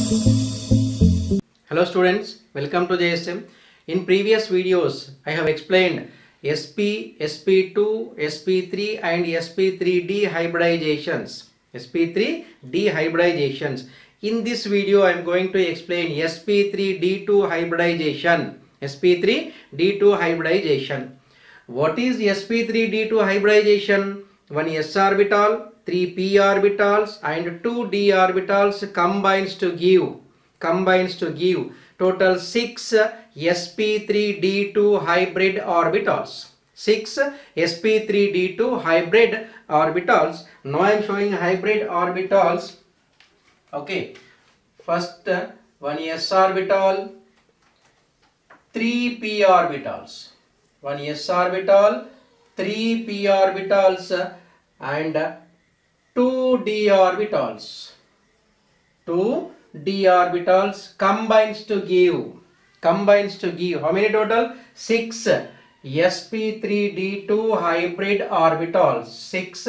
Hello students, welcome to JSM. In previous videos, I have explained SP, SP2, SP3 and SP3D hybridizations. SP3D hybridizations. In this video, I am going to explain SP3D2 hybridization. SP3D2 hybridization. What is SP3D2 hybridization? One s orbital, 3 p orbitals and 2 d orbitals combines to give total 6 sp3d2 hybrid orbitals. 6 sp3d2 hybrid orbitals. Now I am showing hybrid orbitals. Okay, first one s orbital, 3 p orbitals. One s orbital, 3 p orbitals and 2 d orbitals. 2 d orbitals combines to give how many total? 6 sp3d2 hybrid orbitals. 6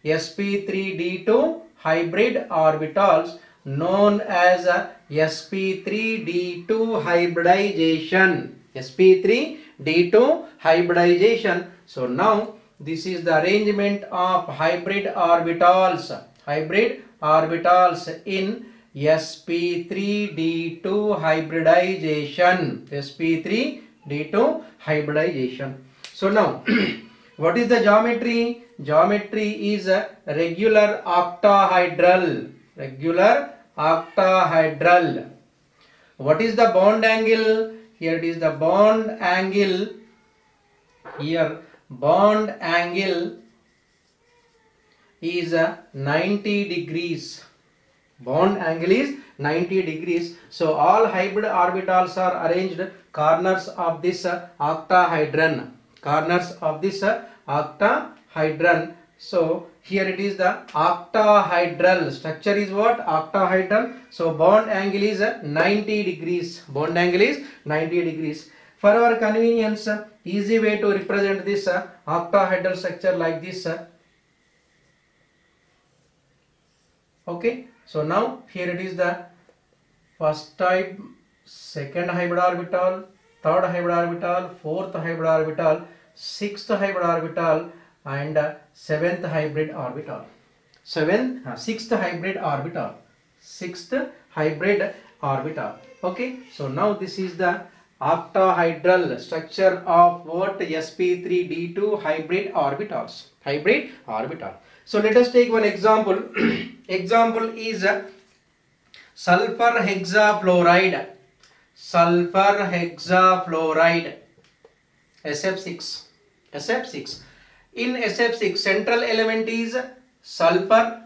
sp3d2 hybrid orbitals known as sp3d2 hybridization. sp3d2 hybridization. So now this is the arrangement of hybrid orbitals in sp3d2 hybridization. sp3d2 hybridization. So now what is the geometry? Geometry is a regular octahedral. What is the bond angle? Here it is the bond angle. Here bond angle is 90 degrees. Bond angle is 90 degrees. So all hybrid orbitals are arranged corners of this octahedron. So here it is the octahedral. Structure is what? Octahedral. So bond angle is 90 degrees. Bond angle is 90 degrees. For our convenience, easy way to represent this octahedral structure like this. Okay. So now here it is the first type, second hybrid orbital, third hybrid orbital, fourth hybrid orbital, sixth hybrid orbital and seventh hybrid orbital. Sixth hybrid orbital. Okay. So now this is the octahedral structure of what? sp3d2 hybrid orbitals. So let us take one example. Example is sulfur hexafluoride. SF6. In SF6, central element is sulfur.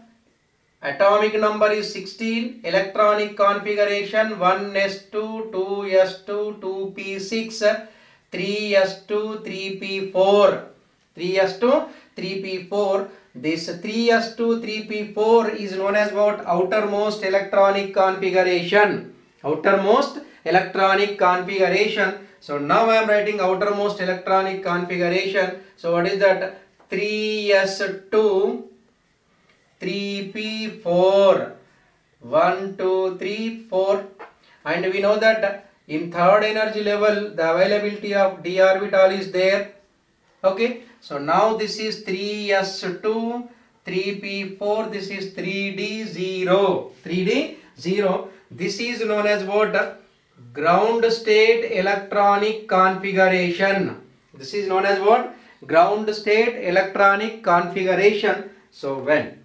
Atomic number is 16. Electronic configuration 1s2, 2s2, 2p6, 3s2, 3p4. 3s2, 3p4. This 3s2, 3p4 is known as what? Outermost electronic configuration. So now I am writing outermost electronic configuration. So what is that? 3s2, 3p4. 1, 2, 3, 4. And we know that in third energy level the availability of d orbital is there. Okay. So now this is 3s2, 3p4, this is 3d0. This is known as what? Ground state electronic configuration. So when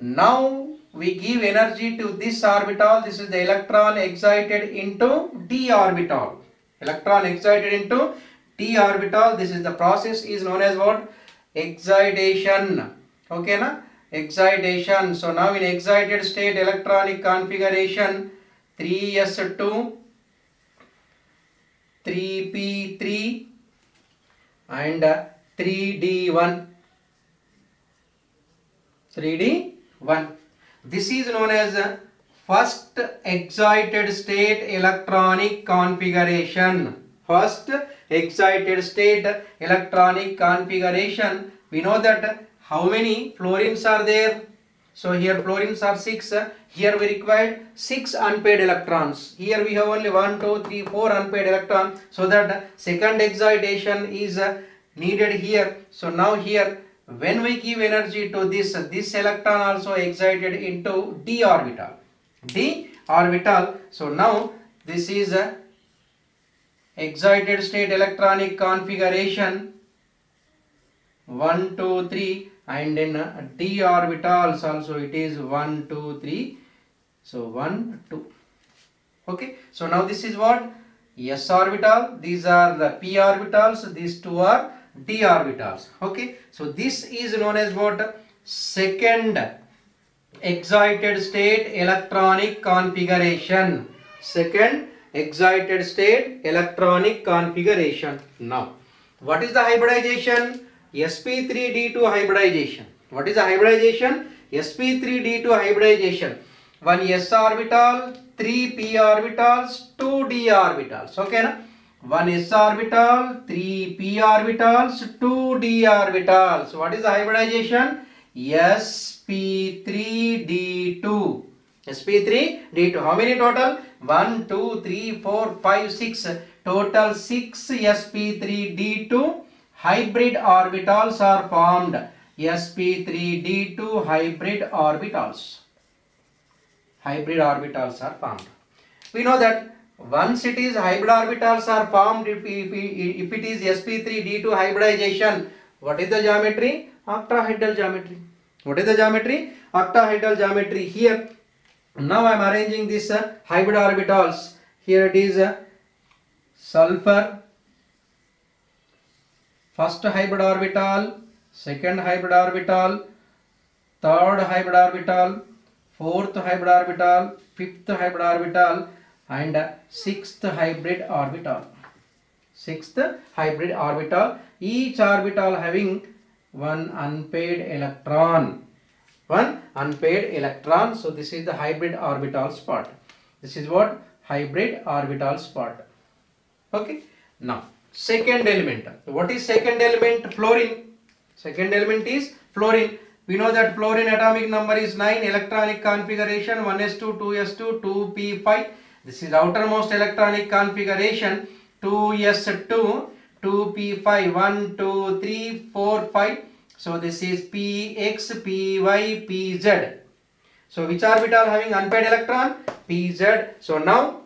now we give energy to this orbital, this is the electron excited into d orbital. This is the process is known as what? Excitation. Okay na? Excitation. So now in excited state electronic configuration 3s2, 3p3 and 3d1. This is known as first excited state electronic configuration. First excited state electronic configuration. We know that how many fluorines are there? So here fluorines are 6. Here we required 6 unpaired electrons. Here we have only 1, 2, 3, 4 unpaired electrons. So that second excitation is needed here. So now here when we give energy to this electron also excited into d orbital. D orbital. So now this is a excited state electronic configuration 1, 2, 3, and in d orbitals also it is 1, 2, 3. So 1, 2. Okay. So now this is what? S orbital. These are the p orbitals. These two are d orbitals. Okay. So this is known as what? Second excited state electronic configuration. Second excited state electronic configuration. Now, what is the hybridization? sp3d2 hybridization. What is the hybridization? sp3d2 hybridization. 1 s orbital, 3 p orbitals, 2 d orbitals. Okay, na? 1 s orbital, 3 p orbitals, 2 d orbitals. What is the hybridization? sp3d2. sp3d2. How many total? 1, 2, 3, 4, 5, 6. Total 6 sp3d2 hybrid orbitals are formed. sp3d2 hybrid orbitals. Hybrid orbitals are formed. We know that once it is hybrid orbitals are formed, if it is sp3d2 hybridization, what is the geometry? Octahedral geometry. What is the geometry? Octahedral geometry. Here now I am arranging this hybrid orbitals. Here it is sulfur, first hybrid orbital, second hybrid orbital, third hybrid orbital, fourth hybrid orbital, fifth hybrid orbital, and sixth hybrid orbital. Sixth hybrid orbital. Each orbital having one unpaired electron. One unpaired electron. So this is the hybrid orbital spot. This is what? Hybrid orbital spot. Okay. Now second element. What is second element? Fluorine. Second element is fluorine. We know that fluorine atomic number is 9. Electronic configuration 1s2, 2s2, 2p5. This is outermost electronic configuration 2s2, 2p5, 1, 2, 3, 4, 5. So this is px, py, pz. So which orbital having unpaired electron? Pz. So now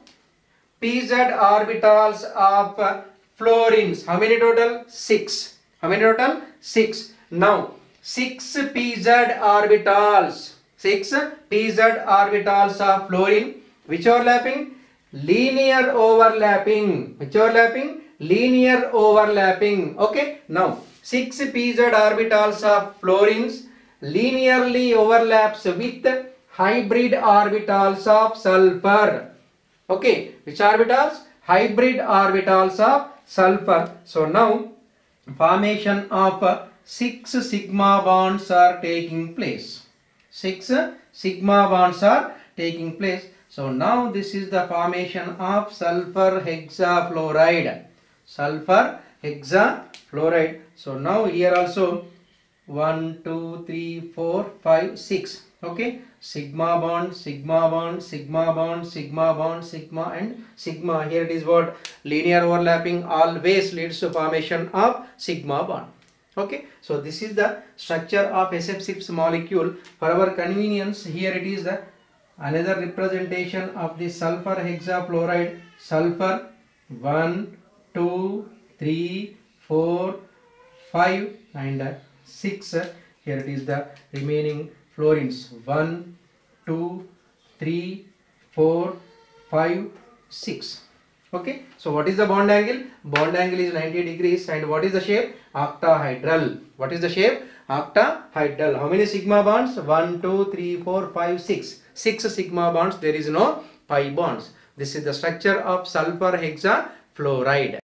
pz orbitals of fluorines. How many total? 6. How many total? 6. Now 6 pz orbitals. 6 pz orbitals of fluorine. Which overlapping? Linear overlapping. Which overlapping? Linear overlapping. Okay. Now 6 pz orbitals of fluorines linearly overlaps with hybrid orbitals of sulfur. Okay. Which orbitals? Hybrid orbitals of sulfur. So now formation of 6 sigma bonds are taking place. 6 sigma bonds are taking place. So now this is the formation of sulfur hexafluoride. Sulfur hexafluoride. So now here also 1, 2, 3, 4, 5, 6. Okay. Sigma bond, sigma bond, sigma bond, sigma bond, sigma and sigma. Here it is what? Linear overlapping always leads to formation of sigma bond. Okay. So this is the structure of SF6 molecule. For our convenience, here it is the another representation of the sulfur hexafluoride. Sulfur 1, 2, 3, 4, 5 and 6. Here it is the remaining fluorines 1, 2, 3, 4, 5, 6. Okay. So what is the bond angle? Bond angle is 90 degrees. And what is the shape? Octahedral. What is the shape? Octahedral. How many sigma bonds? 1, 2, 3, 4, 5, 6. 6 sigma bonds. There is no pi bonds. This is the structure of sulfur hexafluoride.